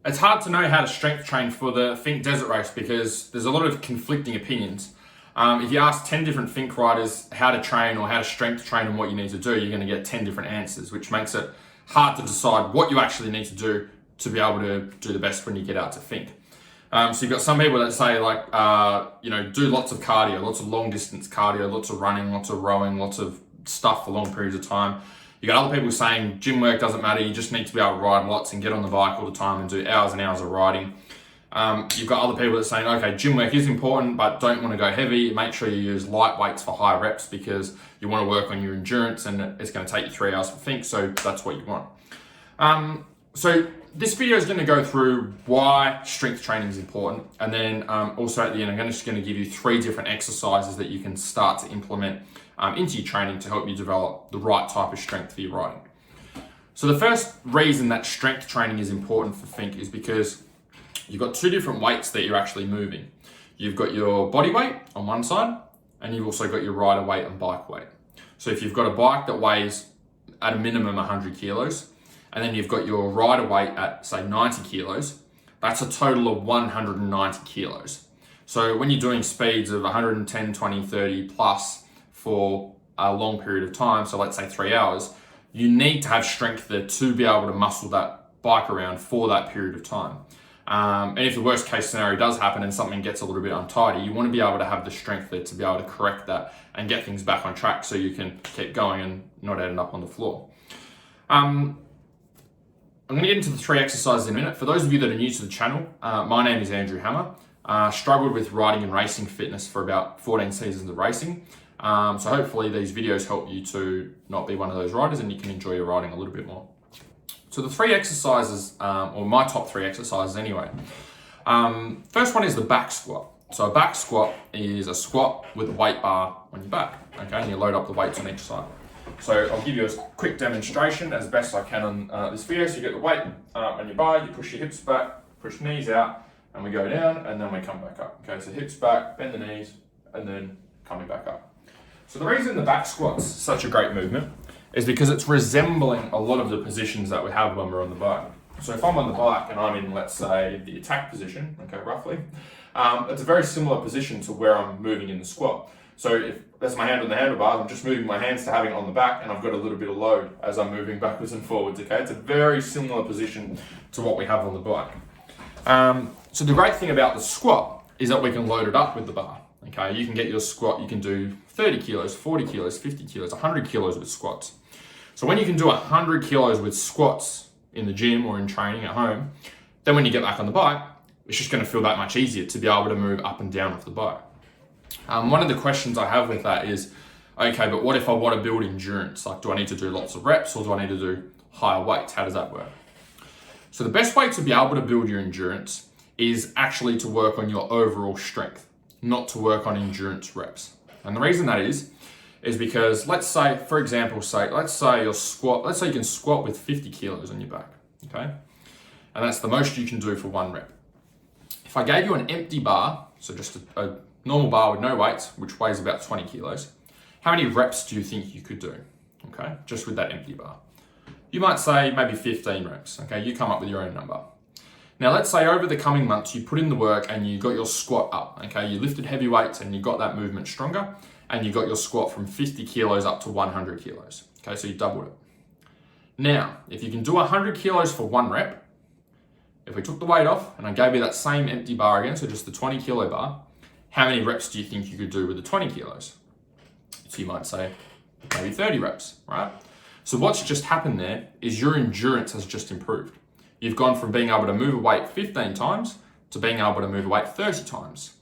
It's hard to know how to strength train for the Finke Desert Race because there's a lot of conflicting opinions. If you ask 10 different Finke riders how to train or how to strength train and what you need to do, you're going to get 10 different answers, which makes it hard to decide what you actually need to do to be able to do the best when you get out to Finke. So you've got some people that say do lots of cardio, lots of long distance cardio, lots of running, lots of rowing, lots of stuff for long periods of time. You got other people saying gym work doesn't matter, you just need to be able to ride lots and get on the bike all the time and do hours and hours of riding. You've got other people that are saying, okay, gym work is important, but don't want to go heavy. Make sure you use light weights for high reps because you want to work on your endurance and it's going to take you 3 hours for Finke, so that's what you want. So this video is going to go through why strength training is important, and then also at the end, I'm just going to give you 3 different exercises that you can start to implement into your training to help you develop the right type of strength for your riding. So the first reason that strength training is important for Finke is because you've got 2 different weights that you're actually moving. You've got your body weight on one side, and you've also got your rider weight and bike weight. So if you've got a bike that weighs at a minimum 100 kilos, and then you've got your rider weight at say 90 kilos, that's a total of 190 kilos. So when you're doing speeds of 110, 20, 30 plus for a long period of time, so let's say 3 hours, you need to have strength there to be able to muscle that bike around for that period of time. And if the worst case scenario does happen and something gets a little bit untidy, you want to be able to have the strength there to be able to correct that and get things back on track so you can keep going and not end up on the floor. I'm going to get into the 3 exercises in a minute. For those of you that are new to the channel, my name is Andrew Hammer. Struggled with riding and racing fitness for about 14 seasons of racing. So hopefully these videos help you to not be one of those riders and you can enjoy your riding a little bit more. So the 3 exercises, or my top 3 exercises anyway. First one is the back squat. So a back squat is a squat with a weight bar on your back, okay? And you load up the weights on each side. So I'll give you a quick demonstration as best I can on this video. So you get the weight on your bar, you push your hips back, push knees out, and we go down, and then we come back up. Okay, so hips back, bend the knees, and then coming back up. So the reason the back squat's such a great movement is because it's resembling a lot of the positions that we have when we're on the bike. So if I'm on the bike and I'm in, let's say, the attack position, okay, roughly, it's a very similar position to where I'm moving in the squat. So if that's my hand on the handlebars, I'm just moving my hands to having it on the back, and I've got a little bit of load as I'm moving backwards and forwards, okay? It's a very similar position to what we have on the bike. So the great thing about the squat is that we can load it up with the bar, okay? You can get your squat, you can do 30 kilos, 40 kilos, 50 kilos, 100 kilos with squats. So when you can do 100 kilos with squats in the gym or in training at home, then when you get back on the bike, it's just gonna feel that much easier to be able to move up and down off the bike. One of the questions I have with that is, okay, but what if I want to build endurance? Like, do I need to do lots of reps or do I need to do higher weights? How does that work? So the best way to be able to build your endurance is actually to work on your overall strength, not to work on endurance reps. And the reason that is because let's say, for example, let's say you can squat with 50 kilos on your back, okay? And that's the most you can do for 1 rep. If I gave you an empty bar, so just a normal bar with no weights, which weighs about 20 kilos, how many reps do you think you could do, okay, just with that empty bar? You might say maybe 15 reps, okay? You come up with your own number. Now, let's say over the coming months, you put in the work and you got your squat up, okay? You lifted heavy weights and you got that movement stronger, and you got your squat from 50 kilos up to 100 kilos, okay? So you doubled it. Now, if you can do 100 kilos for 1 rep, if we took the weight off and I gave you that same empty bar again, so just the 20 kilo bar, how many reps do you think you could do with the 20 kilos? So you might say maybe 30 reps, right? So what's just happened there is your endurance has just improved. You've gone from being able to move a weight 15 times to being able to move a weight 30 times.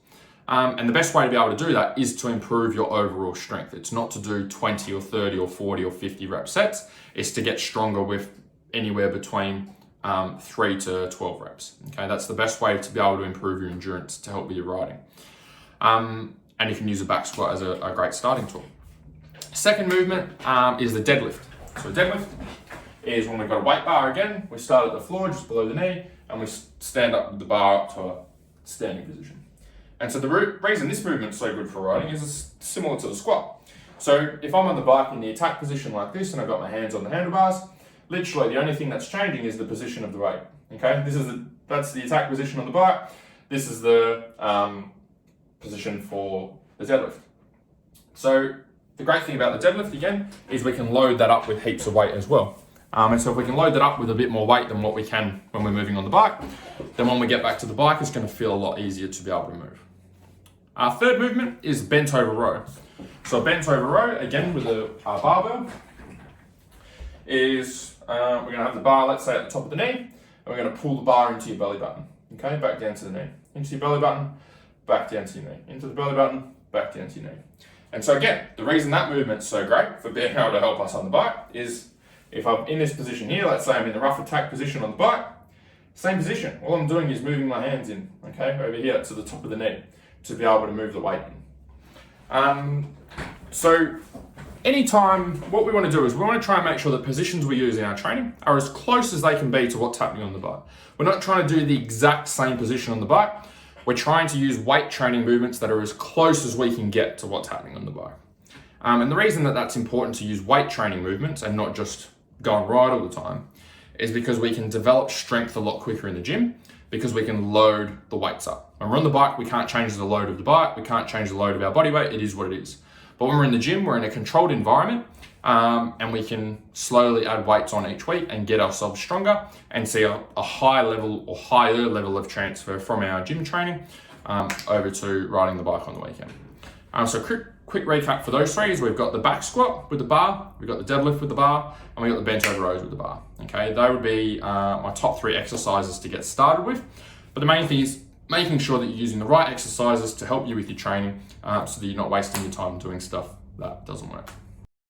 And the best way to be able to do that is to improve your overall strength. It's not to do 20 or 30 or 40 or 50 rep sets. It's to get stronger with anywhere between 3 to 12 reps. Okay, that's the best way to be able to improve your endurance to help with your riding. And you can use a back squat as a great starting tool. Second movement is the deadlift. So deadlift is when we've got a weight bar again, we start at the floor just below the knee and we stand up with the bar up to a standing position. And so the reason this movement is so good for riding is it's similar to the squat. So if I'm on the bike in the attack position like this and I've got my hands on the handlebars, literally the only thing that's changing is the position of the weight. Okay, that's the attack position on the bike. This is the position for the deadlift. So the great thing about the deadlift again is we can load that up with heaps of weight as well. And so if we can load that up with a bit more weight than what we can when we're moving on the bike, then when we get back to the bike, it's going to feel a lot easier to be able to move. Our third movement is bent over row. So a bent over row, again with a barbell, is we're going to have the bar, let's say, at the top of the knee, and we're going to pull the bar into your belly button. Okay, back down to the knee. Into your belly button, back down to your knee. Into the belly button, back down to your knee. And so again, the reason that movement's so great for being able to help us on the bike is if I'm in this position here, let's say I'm in the rough attack position on the bike, same position. All I'm doing is moving my hands in, okay, over here to the top of the knee to be able to move the weight in. So anytime, what we want to do is we want to try and make sure that positions we use in our training are as close as they can be to what's happening on the bike. We're not trying to do the exact same position on the bike. We're trying to use weight training movements that are as close as we can get to what's happening on the bike. And the reason that that's important to use weight training movements and not just go and ride all the time is because we can develop strength a lot quicker in the gym because we can load the weights up. When we're on the bike, we can't change the load of the bike. We can't change the load of our body weight. It is what it is. But when we're in the gym, we're in a controlled environment and we can slowly add weights on each week and get ourselves stronger and see a high level or higher level of transfer from our gym training over to riding the bike on the weekend. So quick recap for those three is we've got the back squat with the bar, we've got the deadlift with the bar, and we've got the bent over rows with the bar. Okay, they would be my top 3 exercises to get started with. But the main thing is making sure that you're using the right exercises to help you with your training so that you're not wasting your time doing stuff that doesn't work.